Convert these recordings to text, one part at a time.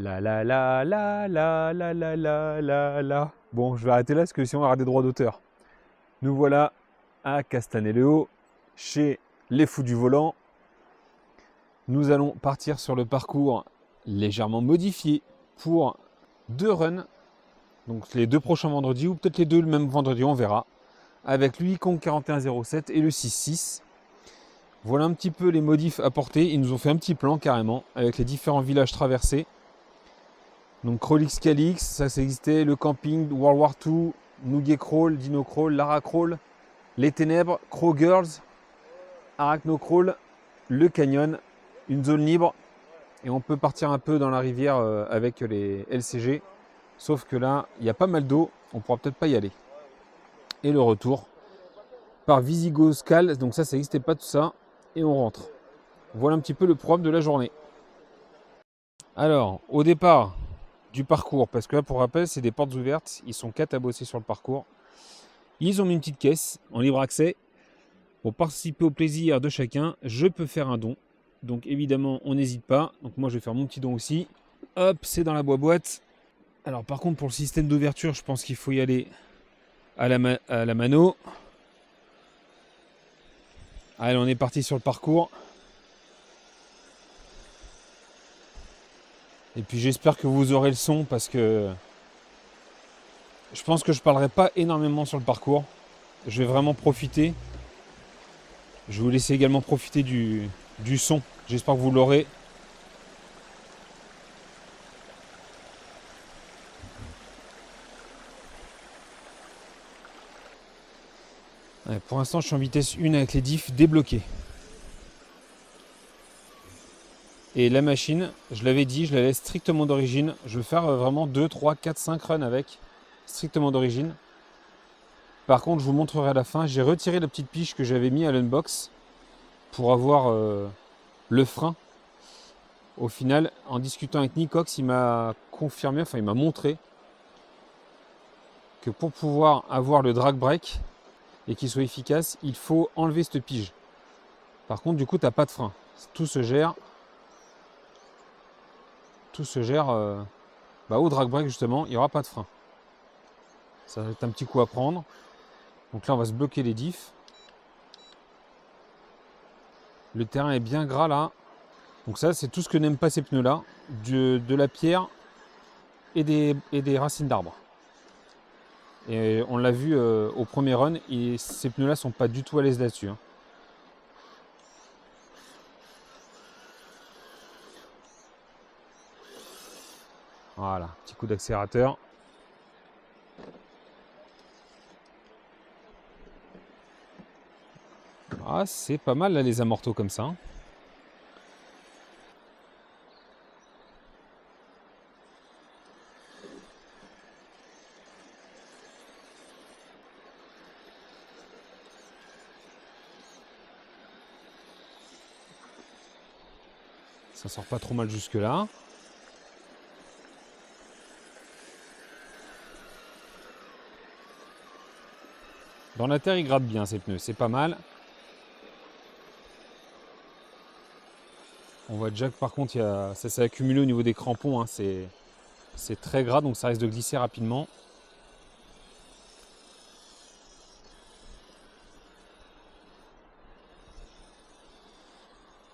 La la la la la la la la la la. Bon, je vais arrêter là parce que sinon on aura des droits d'auteur. Nous voilà à Castaneléo, chez les fous du volant. Nous allons partir sur le parcours légèrement modifié pour 2 runs. Donc les 2 prochains vendredis, ou peut-être les 2 le même vendredi, on verra. Avec le Kong 4107 et le 6.6. Voilà un petit peu les modifs apportés. Ils nous ont fait un petit plan carrément, avec les différents villages traversés. Donc Crawlix Calix, ça existait, le camping, World War II, Nougat Crawl, Dino Crawl, Lara Crawl, les Ténèbres, Crow Girls, Arachno Crawl, le Canyon, une zone libre. Et on peut partir un peu dans la rivière avec les LCG. Sauf que là, il y a pas mal d'eau, on ne pourra peut-être pas y aller. Et le retour par Visigoth-Cal, donc ça n'existait pas tout ça. Et on rentre. Voilà un petit peu le programme de la journée. Alors, au départ du parcours, parce que là, pour rappel, c'est des portes ouvertes. Ils sont 4 à bosser sur le parcours. Ils ont mis une petite caisse en libre accès. Pour participer au plaisir de chacun, je peux faire un don. Donc évidemment, on n'hésite pas. Donc moi, je vais faire mon petit don aussi. Hop, c'est dans la boîte. Alors par contre, pour le système d'ouverture, je pense qu'il faut y aller à la mano. Allez, on est parti sur le parcours. Et puis j'espère que vous aurez le son parce que je pense que je ne parlerai pas énormément sur le parcours. Je vais vraiment profiter. Je vais vous laisser également profiter du son. J'espère que vous l'aurez. Ouais, pour l'instant, je suis en vitesse 1 avec les diffs débloqués. Et la machine, je l'avais dit, je la laisse strictement d'origine. Je veux faire vraiment 2, 3, 4, 5 runs avec. Strictement d'origine. Par contre, je vous montrerai à la fin. J'ai retiré la petite piche que j'avais mis à l'unbox pour avoir le frein. Au final, en discutant avec Nicox, il m'a confirmé, enfin il m'a montré que pour pouvoir avoir le drag brake et qu'il soit efficace, il faut enlever cette pige. Par contre, du coup, tu n'as pas de frein. Tout se gère. Au drag brake, justement, il n'y aura pas de frein. Ça va être un petit coup à prendre. Donc là, on va se bloquer les diffs. Le terrain est bien gras là. Donc ça, c'est tout ce que n'aiment pas ces pneus-là. De la pierre et des racines d'arbres. Et on l'a vu au premier run, et ces pneus-là sont pas du tout à l'aise là-dessus. Hein. Voilà, petit coup d'accélérateur. Ah, c'est pas mal là, les amortos comme ça. Hein. Ça sort pas trop mal jusque là. Dans la terre, ils grattent bien ces pneus, c'est pas mal. On voit déjà que par contre, ça s'est accumulé au niveau des crampons. Hein, c'est très gras, donc ça risque de glisser rapidement.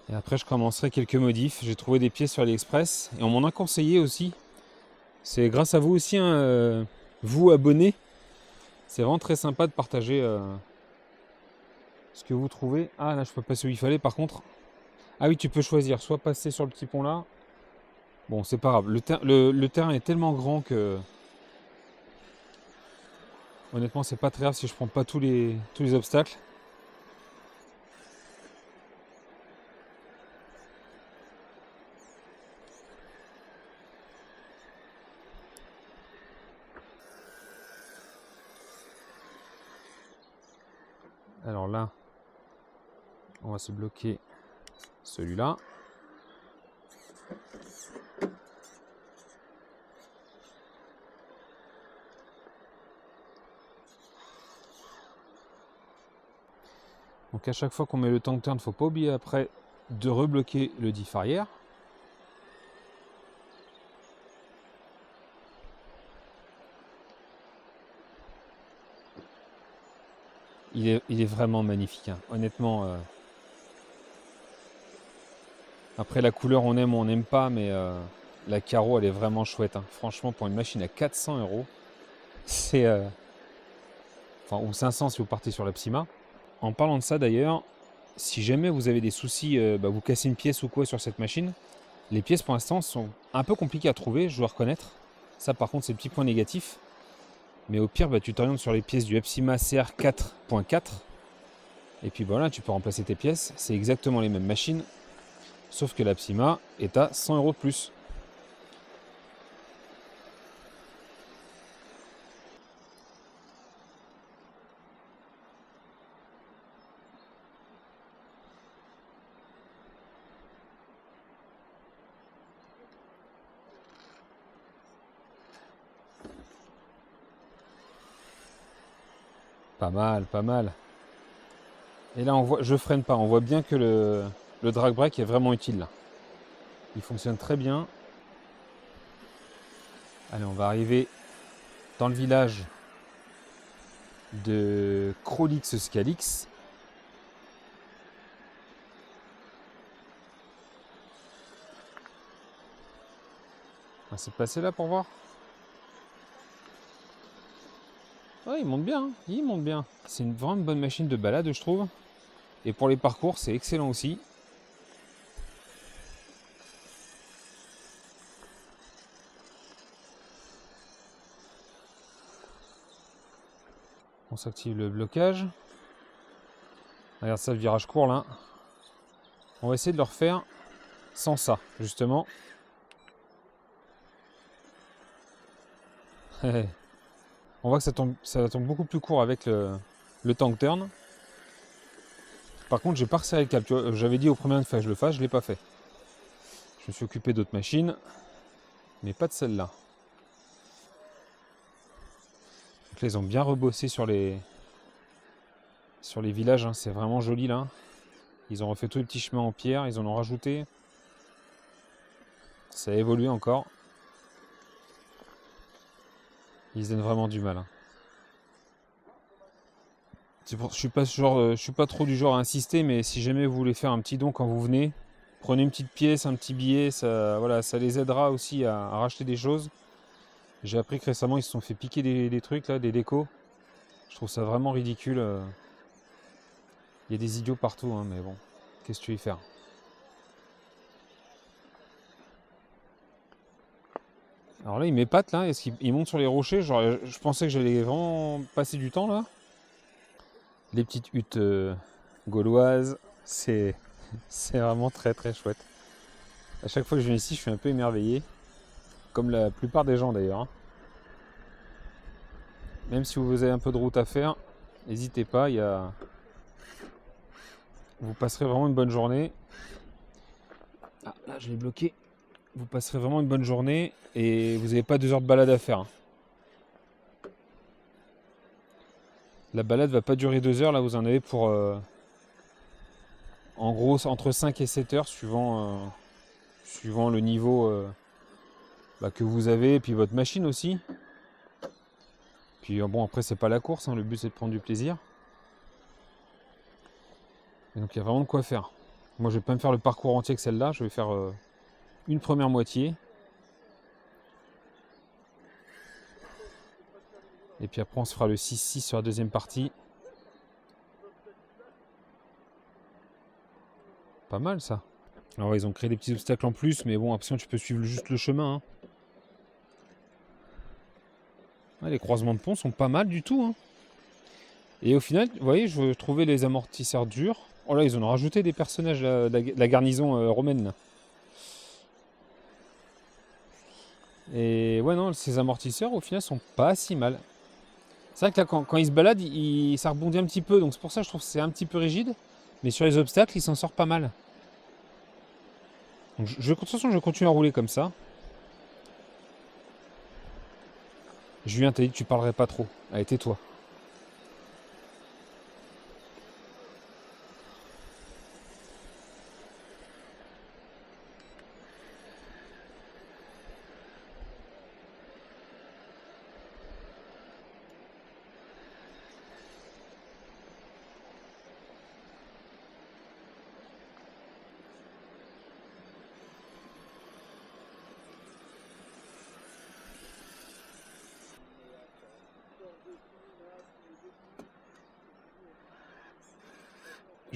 Et après, je commencerai quelques modifs. J'ai trouvé des pièces sur AliExpress et on m'en a conseillé aussi. C'est grâce à vous aussi, hein, vous abonnés. C'est vraiment très sympa de partager ce que vous trouvez. Ah là, je peux passer où il fallait par contre. Ah oui, tu peux choisir, soit passer sur le petit pont là. Bon, c'est pas grave. Le terrain est tellement grand que honnêtement, c'est pas très grave si je prends pas tous les obstacles. Alors là, on va se bloquer celui-là. Donc à chaque fois qu'on met le tank turn, il ne faut pas oublier après de rebloquer le diff arrière. il est vraiment magnifique, hein. Honnêtement, après la couleur on aime ou on n'aime pas, mais la carreau elle est vraiment chouette, hein. Franchement, pour une machine à 400 euros, c'est... enfin, ou 500 si vous partez sur la Psyma. En parlant de ça d'ailleurs, si jamais vous avez des soucis, vous cassez une pièce ou quoi sur cette machine, les pièces pour l'instant sont un peu compliquées à trouver, je dois reconnaître. Ça par contre c'est le petit point négatif. Mais au pire, tu t'orientes sur les pièces du Epsima CR4.4. Et puis voilà, tu peux remplacer tes pièces. C'est exactement les mêmes machines. Sauf que la Epsima est à 100 euros de plus. Pas mal, pas mal. Et là, on voit, je freine pas. On voit bien que le drag brake est vraiment utile là. Il fonctionne très bien. Allez, on va arriver dans le village de Crolix-Scalix. On va se passer là pour voir. Ouais, il monte bien, hein. Il monte bien. C'est vraiment une bonne machine de balade, je trouve. Et pour les parcours, c'est excellent aussi. On s'active le blocage. Regarde ça, le virage court là. On va essayer de le refaire sans ça, justement. On voit que ça tombe beaucoup plus court avec le tank turn. Par contre, j'ai pas resserré le câble. J'avais dit au premier fois que je le fasse, je l'ai pas fait. Je me suis occupé d'autres machines, mais pas de celle-là. Donc là, ils ont bien rebossé sur les villages, hein. C'est vraiment joli là. Ils ont refait tous les petits chemins en pierre, ils en ont rajouté. Ça a évolué encore. Ils donnent vraiment du mal, hein. Je suis pas trop du genre à insister, mais si jamais vous voulez faire un petit don quand vous venez, prenez une petite pièce, un petit billet, ça, voilà, ça les aidera aussi à racheter des choses. J'ai appris que récemment ils se sont fait piquer des trucs là, des décos. Je trouve ça vraiment ridicule. Il y a des idiots partout, hein, mais bon, qu'est-ce que tu veux y faire? Alors là, il m'épate là, est-ce qu'il monte sur les rochers? Genre, je pensais que j'allais vraiment passer du temps là. Les petites huttes gauloises, c'est vraiment très très chouette. À chaque fois que je viens ici, je suis un peu émerveillé, comme la plupart des gens d'ailleurs, hein. Même si vous avez un peu de route à faire, n'hésitez pas, vous passerez vraiment une bonne journée. Ah, là je l'ai bloqué. Vous passerez vraiment une bonne journée et vous n'avez pas 2 heures de balade à faire, hein. La balade va pas durer 2 heures, là vous en avez pour en gros entre 5 et 7 heures suivant le niveau que vous avez et puis votre machine aussi. Puis bon, après c'est pas la course, hein, le but c'est de prendre du plaisir. Et donc il y a vraiment de quoi faire. Moi je vais pas me faire le parcours entier que celle-là, je vais faire une première moitié. Et puis après on se fera le 6-6 sur la deuxième partie. Pas mal ça. Alors ils ont créé des petits obstacles en plus, mais bon, après tu peux suivre juste le chemin, hein. Ah, les croisements de pont sont pas mal du tout, hein. Et au final, vous voyez, je trouvais les amortisseurs durs. Oh là, ils en ont rajouté des personnages de la garnison romaine là. Et ouais, non, ces amortisseurs au final sont pas si mal. C'est vrai que là, quand ils se baladent, ça rebondit un petit peu, donc c'est pour ça que je trouve que c'est un petit peu rigide. Mais sur les obstacles, il s'en sort pas mal. Donc de toute façon, je continue à rouler comme ça. Julien, t'as dit que tu parlerais pas trop. Allez, tais-toi.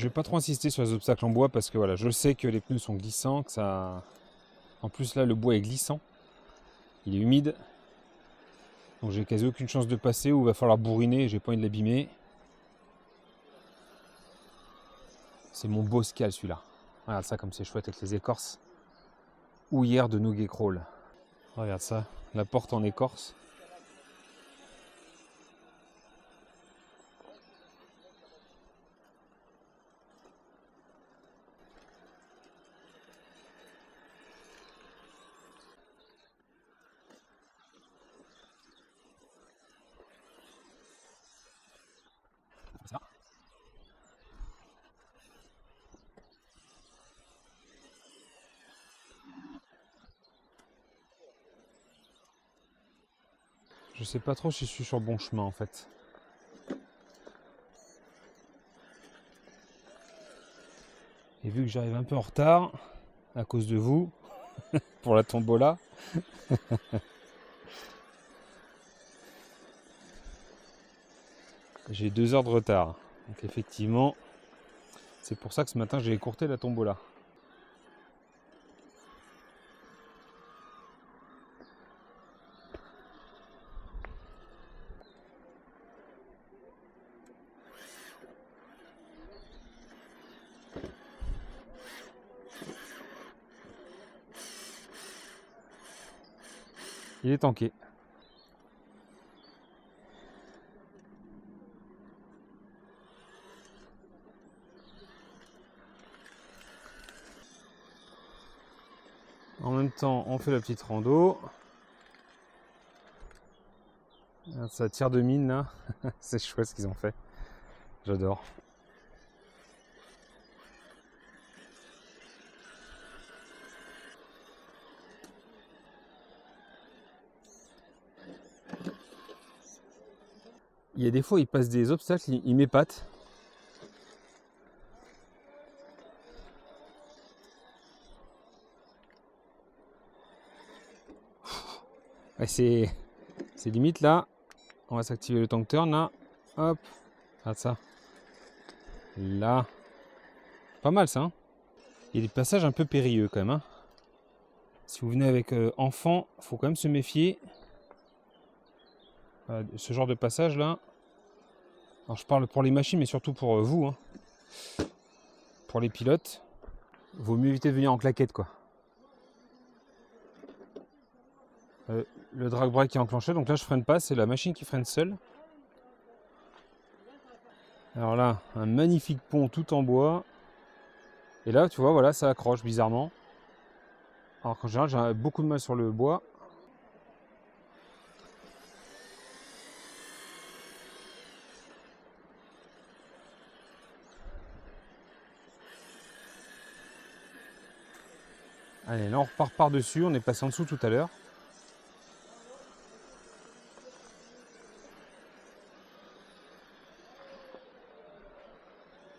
Je vais pas trop insister sur les obstacles en bois parce que voilà, je sais que les pneus sont glissants, que ça. En plus là, le bois est glissant, il est humide, donc j'ai quasi aucune chance de passer ou il va falloir bourriner. J'ai pas envie de l'abîmer. C'est mon Boscal celui-là. Regarde ça comme c'est chouette avec les écorces. Houillère de Noguet Crawl. Regarde ça, la porte en écorce. Ça. Je sais pas trop si je suis sur le bon chemin en fait. Et vu que j'arrive un peu en retard, à cause de vous, pour la tombola, j'ai 2 heures de retard. Donc effectivement, c'est pour ça que ce matin j'ai écourté la tombola. Il est tanké. En même temps, on fait la petite rando. Ça tire de mine là. C'est chouette ce qu'ils ont fait. J'adore. Il y a des fois, il passe des obstacles, il m'épate. Ouais, c'est limite là. On va s'activer le tank turn là. Hop. Regarde ça. Là. Pas mal ça. Hein. Il y a des passages un peu périlleux quand même. Hein. Si vous venez avec enfant, il faut quand même se méfier. Ce genre de passage là. Alors je parle pour les machines, mais surtout pour vous. Hein. Pour les pilotes. Vaut mieux éviter de venir en claquette quoi. Le drag brake est enclenché, donc là je freine pas, c'est la machine qui freine seule. Alors là, un magnifique pont tout en bois. Et là, tu vois, voilà, ça accroche bizarrement. Alors qu'en général, j'ai beaucoup de mal sur le bois. Allez, là on repart par-dessus, on est passé en dessous tout à l'heure.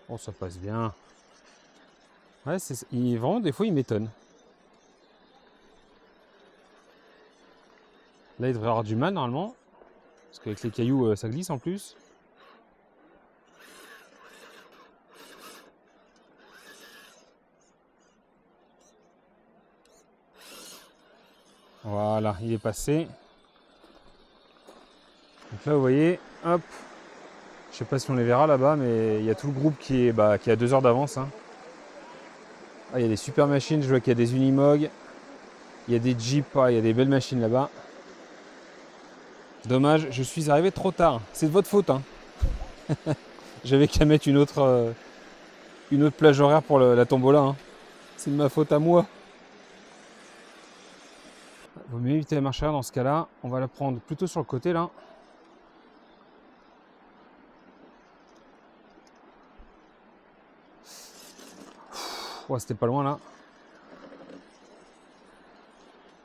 Oh, ça passe bien. Ouais, vraiment, des fois, il m'étonne. Là, il devrait avoir du mal normalement. Parce qu'avec les cailloux, ça glisse en plus. Voilà, il est passé. Donc là, vous voyez, hop. Je sais pas si on les verra là-bas, mais il y a tout le groupe qui a 2 heures d'avance. Hein. Ah, il y a des super machines, je vois qu'il y a des Unimog. Il y a des Jeeps, il y a des belles machines là-bas. Dommage, je suis arrivé trop tard. C'est de votre faute. Hein. J'avais qu'à mettre une autre plage horaire pour la tombola. Hein. C'est de ma faute à moi. Vaut mieux éviter la marche arrière dans ce cas-là. On va la prendre plutôt sur le côté là. Ouais, c'était pas loin là.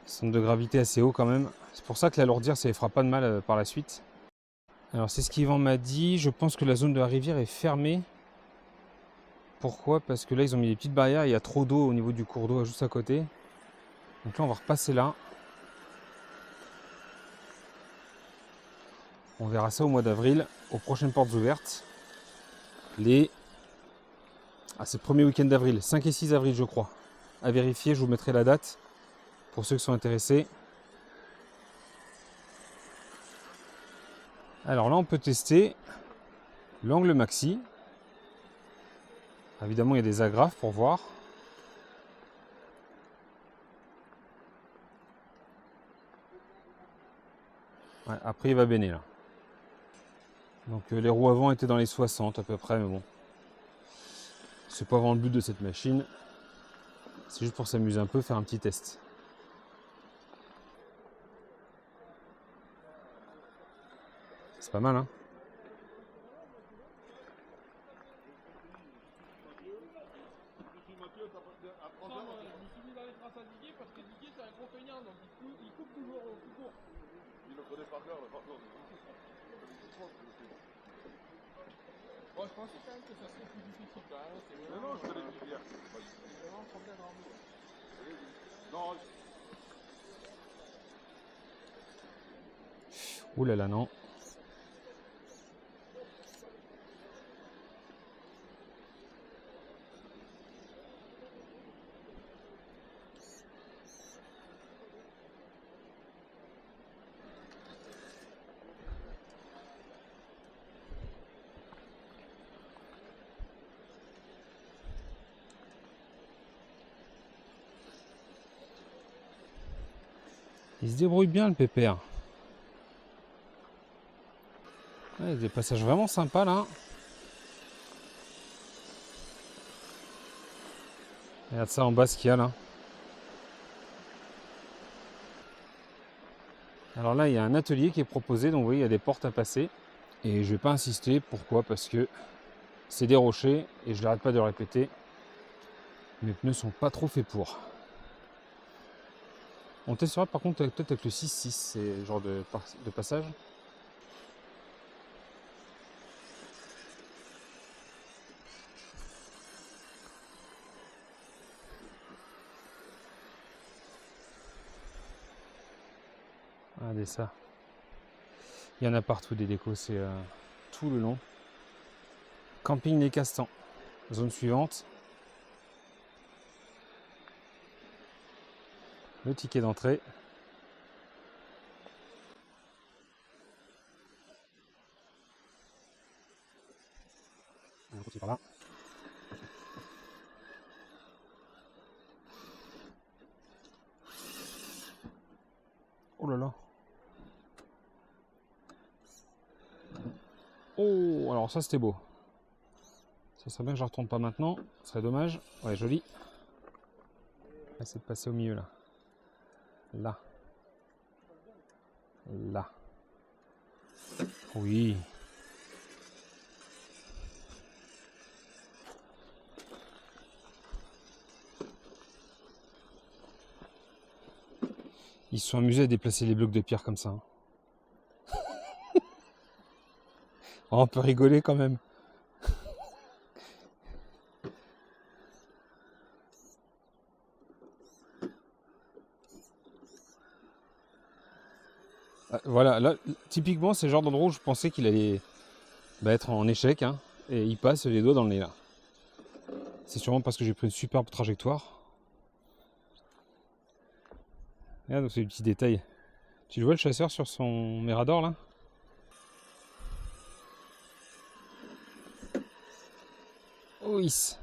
Centre de gravité assez haut quand même. C'est pour ça que l'alourdir, ça ne fera pas de mal par la suite. Alors c'est ce qu'Yvan m'a dit. Je pense que la zone de la rivière est fermée. Pourquoi? Parce que là, ils ont mis des petites barrières. Il y a trop d'eau au niveau du cours d'eau juste à côté. Donc là, on va repasser là. On verra ça au mois d'avril, aux prochaines portes ouvertes. Les Ah, c'est le premier week-end d'avril, 5 et 6 avril je crois. À vérifier, je vous mettrai la date pour ceux qui sont intéressés. Alors là, on peut tester l'angle maxi. Évidemment, il y a des agrafes pour voir. Ouais, après, il va béner là. Donc les roues avant étaient dans les 60 à peu près, mais bon. C'est pas vraiment le but de cette machine. C'est juste pour s'amuser un peu, faire un petit test. C'est pas mal, hein? Bon, je pensais quand même que ça serait plus difficile quand même. Mais non, je te l'ai dit hier. C'est vraiment un problème en nous. Non. Ouh là là, non. Il se débrouille bien le pépère. Ouais, il y a des passages vraiment sympas là. Regarde ça en bas ce qu'il y a là. Alors là, il y a un atelier qui est proposé, donc vous voyez, il y a des portes à passer. Et je vais pas insister, pourquoi? Parce que c'est des rochers, et je n'arrête pas de le répéter. Mes pneus sont pas trop faits pour. On testera par contre peut-être avec le 6-6, c'est le genre de passage. Regardez ça. Il y en a partout des décos, c'est tout le long. Camping Les Castans. Zone suivante. Le ticket d'entrée. On continue par là. Oh là là. Oh, alors ça c'était beau. Ça serait bien que je ne retourne pas maintenant. Ce serait dommage. Ouais, joli. On va essayer de passer au milieu là. Là. Là. Oui. Ils se sont amusés à déplacer les blocs de pierre comme ça. Hein. Oh, on peut rigoler quand même. Voilà, là, typiquement, c'est le genre d'endroit où je pensais qu'il allait être en échec. Hein, et il passe les doigts dans le nez là. C'est sûrement parce que j'ai pris une superbe trajectoire. Regarde ces petits détails. Tu le vois le chasseur sur son Mirador là? Oh, yes.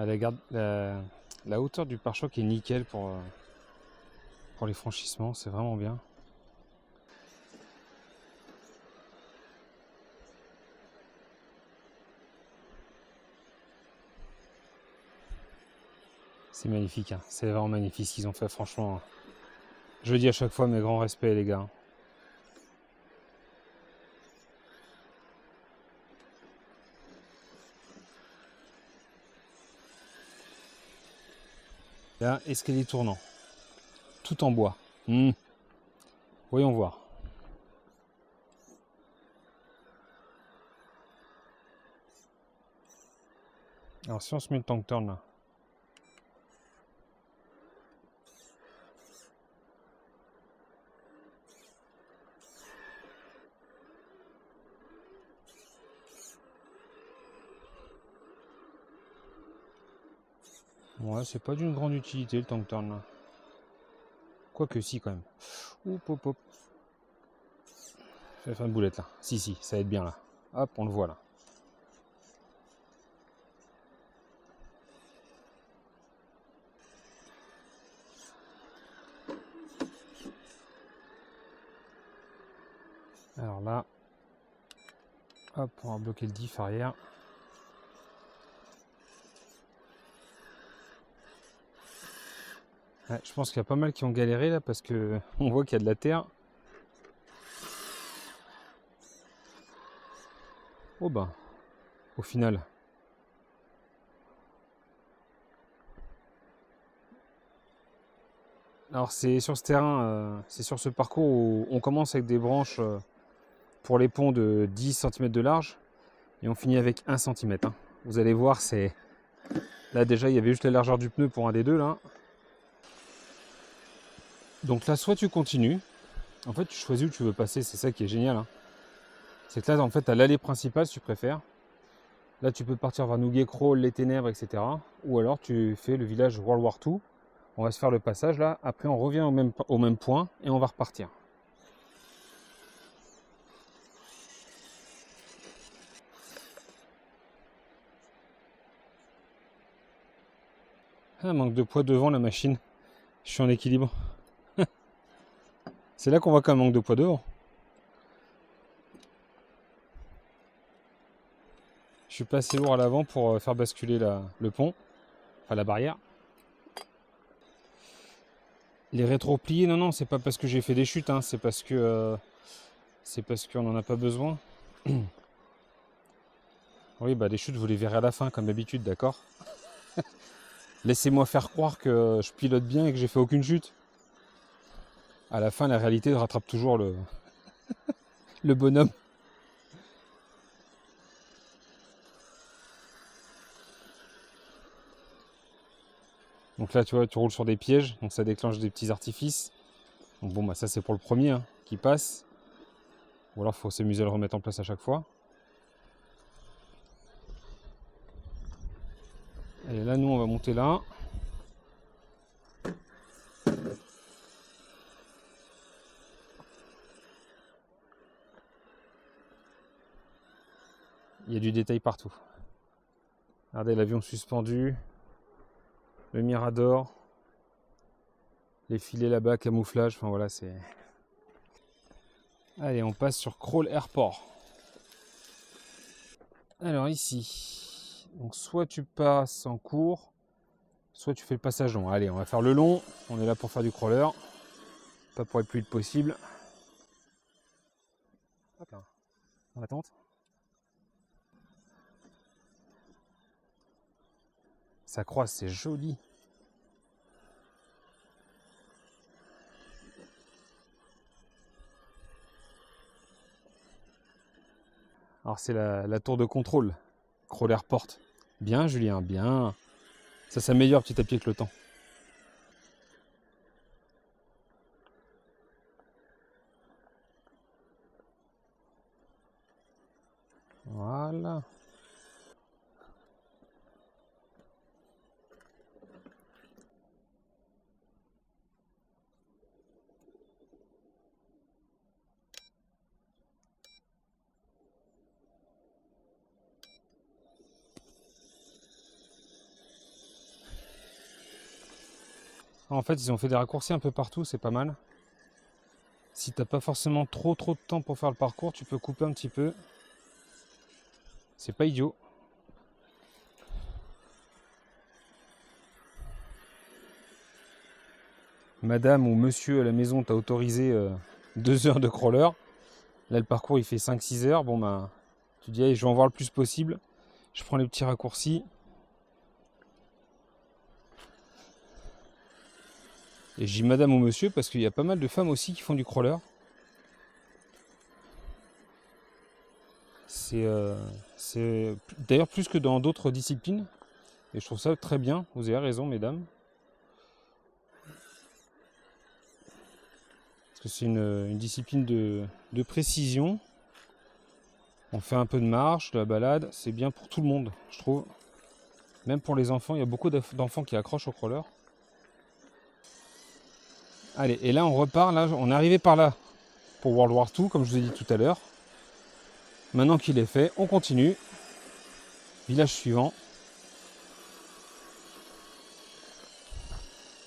Ah, la hauteur du pare-choc est nickel pour les franchissements, c'est vraiment bien. C'est magnifique, hein. C'est vraiment magnifique ce qu'ils ont fait, franchement. Je le dis à chaque fois, mes grands respects les gars. Là, escalier tournant. Tout en bois. Voyons voir. Alors si on se met le tank turn là. Ouais, c'est pas d'une grande utilité le tank turn là. Quoique si quand même. Hop hop hop. Je vais faire une boulette là. Si, ça aide bien là. Hop, on le voit là. Alors là, hop, on va bloquer le diff arrière. Ouais, je pense qu'il y a pas mal qui ont galéré là parce que on voit qu'il y a de la terre. Oh ben, au final. Alors c'est sur ce terrain, c'est sur ce parcours où on commence avec des branches pour les ponts de 10 cm de large et on finit avec 1 cm. Hein. Vous allez voir, c'est... Là déjà il y avait juste la largeur du pneu pour un des deux là. Donc là soit tu continues, en fait tu choisis où tu veux passer, c'est ça qui est génial. Hein. C'est que là en fait tu as l'allée principale si tu préfères. Là tu peux partir vers Nouguet, Crawl, les Ténèbres, etc. Ou alors tu fais le village World War II. On va se faire le passage là, après on revient au même point et on va repartir. Ah, manque de poids devant la machine. Je suis en équilibre. C'est là qu'on voit qu'un manque de poids devant. Je suis pas assez lourd à l'avant pour faire basculer le pont, enfin la barrière. Les rétro-pliés, non, c'est pas parce que j'ai fait des chutes, hein, c'est parce qu'on n'en a pas besoin. Oui, bah les chutes, vous les verrez à la fin, comme d'habitude, d'accord? Laissez-moi faire croire que je pilote bien et que j'ai fait aucune chute. À la fin, la réalité rattrape toujours le bonhomme. Donc là, tu vois, tu roules sur des pièges, donc ça déclenche des petits artifices. Donc bon, bah ça c'est pour le premier hein, qui passe. Ou alors il faut s'amuser à le remettre en place à chaque fois. Et là, nous, on va monter là. Il y a du détail partout. Regardez l'avion suspendu, le mirador, les filets là-bas, camouflage, enfin voilà, c'est... Allez, on passe sur Crawl Airport. Alors ici, donc soit tu passes en court, soit tu fais le passage long. Allez, on va faire le long, on est là pour faire du crawler, pas pour être plus vite possible. Hop là, on attend. Ça croise, c'est joli. Alors c'est la tour de contrôle, Crawl Airport. Bien Julien, bien. Ça s'améliore petit à petit avec le temps. Voilà. En fait, ils ont fait des raccourcis un peu partout, c'est pas mal. Si t'as pas forcément trop de temps pour faire le parcours, tu peux couper un petit peu. C'est pas idiot. Madame ou monsieur à la maison t'a autorisé 2 heures de crawler. Là, le parcours il fait 5-6 heures. Bon, bah, tu dis, allez, je vais en voir le plus possible. Je prends les petits raccourcis. Et je dis madame ou monsieur parce qu'il y a pas mal de femmes aussi qui font du crawler. C'est d'ailleurs plus que dans d'autres disciplines. Et je trouve ça très bien. Vous avez raison, mesdames. Parce que c'est une discipline de précision. On fait un peu de marche, de la balade. C'est bien pour tout le monde, je trouve. Même pour les enfants. Il y a beaucoup d'enfants qui accrochent au crawler. Allez, et là on repart. Là, on est arrivé par là pour World War II, comme je vous ai dit tout à l'heure. Maintenant qu'il est fait, on continue. Village suivant.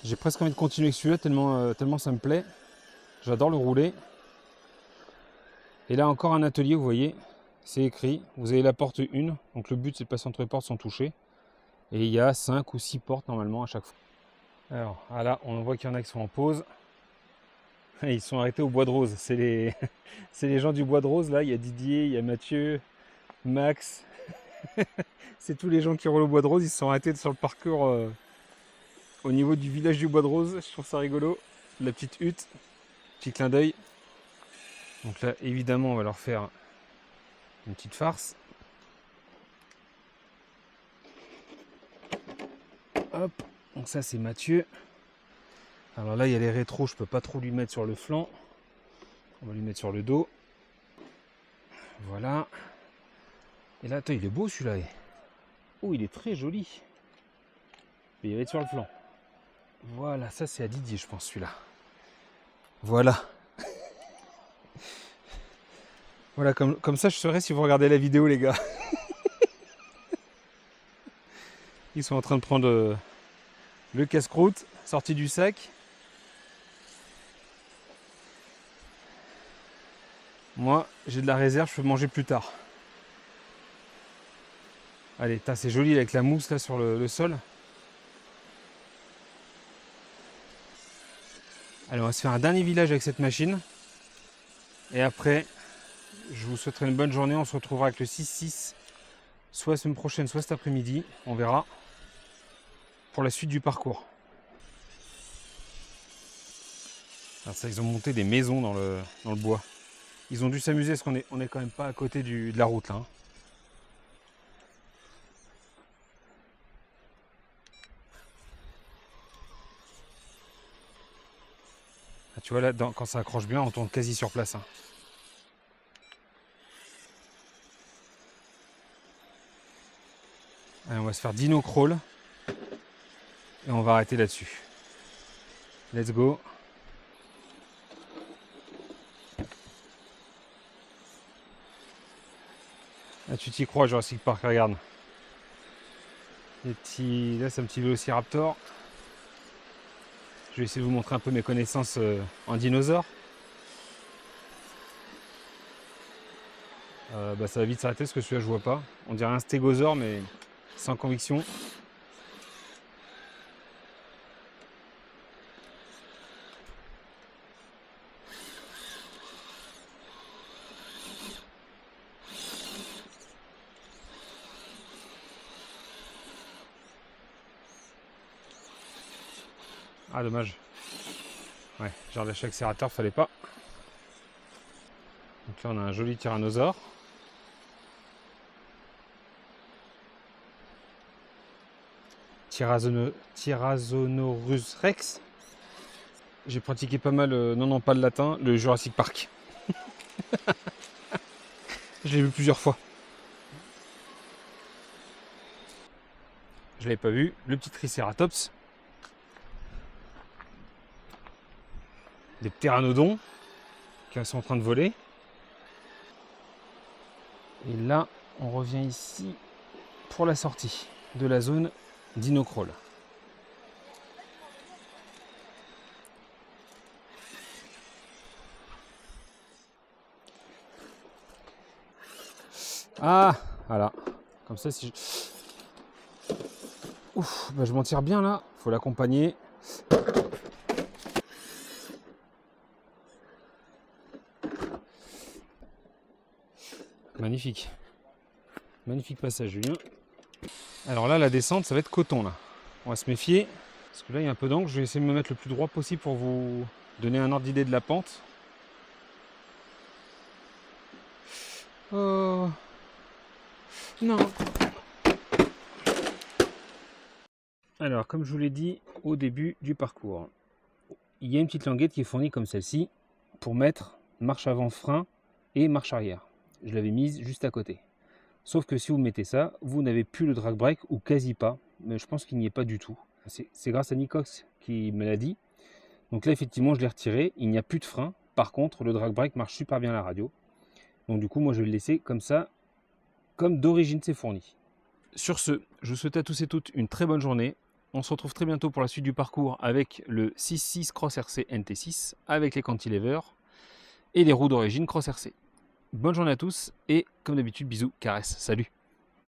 J'ai presque envie de continuer avec celui-là tellement ça me plaît. J'adore le rouler. Et là encore un atelier, vous voyez, c'est écrit. Vous avez la porte 1, donc le but c'est de passer entre les portes sans toucher. Et il y a 5 ou 6 portes normalement à chaque fois. Alors là, on voit qu'il y en a qui sont en pause. Ils sont arrêtés au Bois de Rose. C'est les gens du Bois de Rose là. Il y a Didier, il y a Mathieu, Max. C'est tous les gens qui roulent au Bois de Rose. Ils se sont arrêtés sur le parcours au niveau du village du Bois de Rose. Je trouve ça rigolo. La petite hutte, petit clin d'œil. Donc là, évidemment, on va leur faire une petite farce. Hop, donc ça c'est Mathieu. Alors là, il y a les rétros, je peux pas trop lui mettre sur le flanc. On va lui mettre sur le dos. Voilà. Et là, attends, il est beau celui-là. Oh, il est très joli. Et il va être sur le flanc. Voilà, ça c'est à Didier, je pense, celui-là. Voilà. Voilà, comme ça je saurai si vous regardez la vidéo, les gars. Ils sont en train de prendre le casse-croûte, sorti du sac. Moi, j'ai de la réserve, je peux manger plus tard. Allez, c'est joli avec la mousse là sur le sol. Allez, on va se faire un dernier village avec cette machine. Et après, je vous souhaiterai une bonne journée. On se retrouvera avec le 6-6, soit la semaine prochaine, soit cet après-midi. On verra pour la suite du parcours. Alors ça, ils ont monté des maisons dans le bois. Ils ont dû s'amuser parce qu'on est quand même pas à côté de la route là. Hein. Ah, tu vois là, quand ça accroche bien, on tourne quasi sur place. Hein. Allez, on va se faire dino crawl. Et on va arrêter là-dessus. Let's go. Ah, tu t'y crois, Jurassic Park, regarde. Là, c'est un petit vélociraptor. Je vais essayer de vous montrer un peu mes connaissances en dinosaures. Ça va vite s'arrêter parce que celui-là je vois pas. On dirait un stégosaure mais sans conviction. Ah dommage. Ouais, j'ai relâché l'accélérateur, fallait pas. Donc là on a un joli tyrannosaure. Tyrannosaurus Rex. J'ai pratiqué pas mal, non pas le latin, le Jurassic Park. Je l'ai vu plusieurs fois. Je l'avais pas vu. Le petit Triceratops. Des pteranodons qui sont en train de voler. Et là, on revient ici pour la sortie de la zone Dino Crawl. Ah, voilà. Comme ça, si je... Ouf, je m'en tire bien là. Faut l'accompagner. Magnifique. Magnifique passage, Julien. Alors là, la descente, ça va être coton là. On va se méfier. Parce que là, il y a un peu d'angle. Je vais essayer de me mettre le plus droit possible pour vous donner un ordre d'idée de la pente. Oh. Non. Alors, comme je vous l'ai dit au début du parcours, il y a une petite languette qui est fournie comme celle-ci pour mettre marche avant frein et marche arrière. Je l'avais mise juste à côté. Sauf que si vous mettez ça, vous n'avez plus le drag brake ou quasi pas, mais je pense qu'il n'y est pas du tout. C'est grâce à Nicox qui me l'a dit. Donc là, effectivement, je l'ai retiré, il n'y a plus de frein. Par contre, le drag brake marche super bien à la radio. Donc du coup, moi, je vais le laisser comme ça, comme d'origine c'est fourni. Sur ce, je vous souhaite à tous et toutes une très bonne journée. On se retrouve très bientôt pour la suite du parcours avec le 6.6 Cross RC NT6 avec les cantilevers et les roues d'origine Cross RC. Bonne journée à tous et comme d'habitude, bisous, caresses, salut.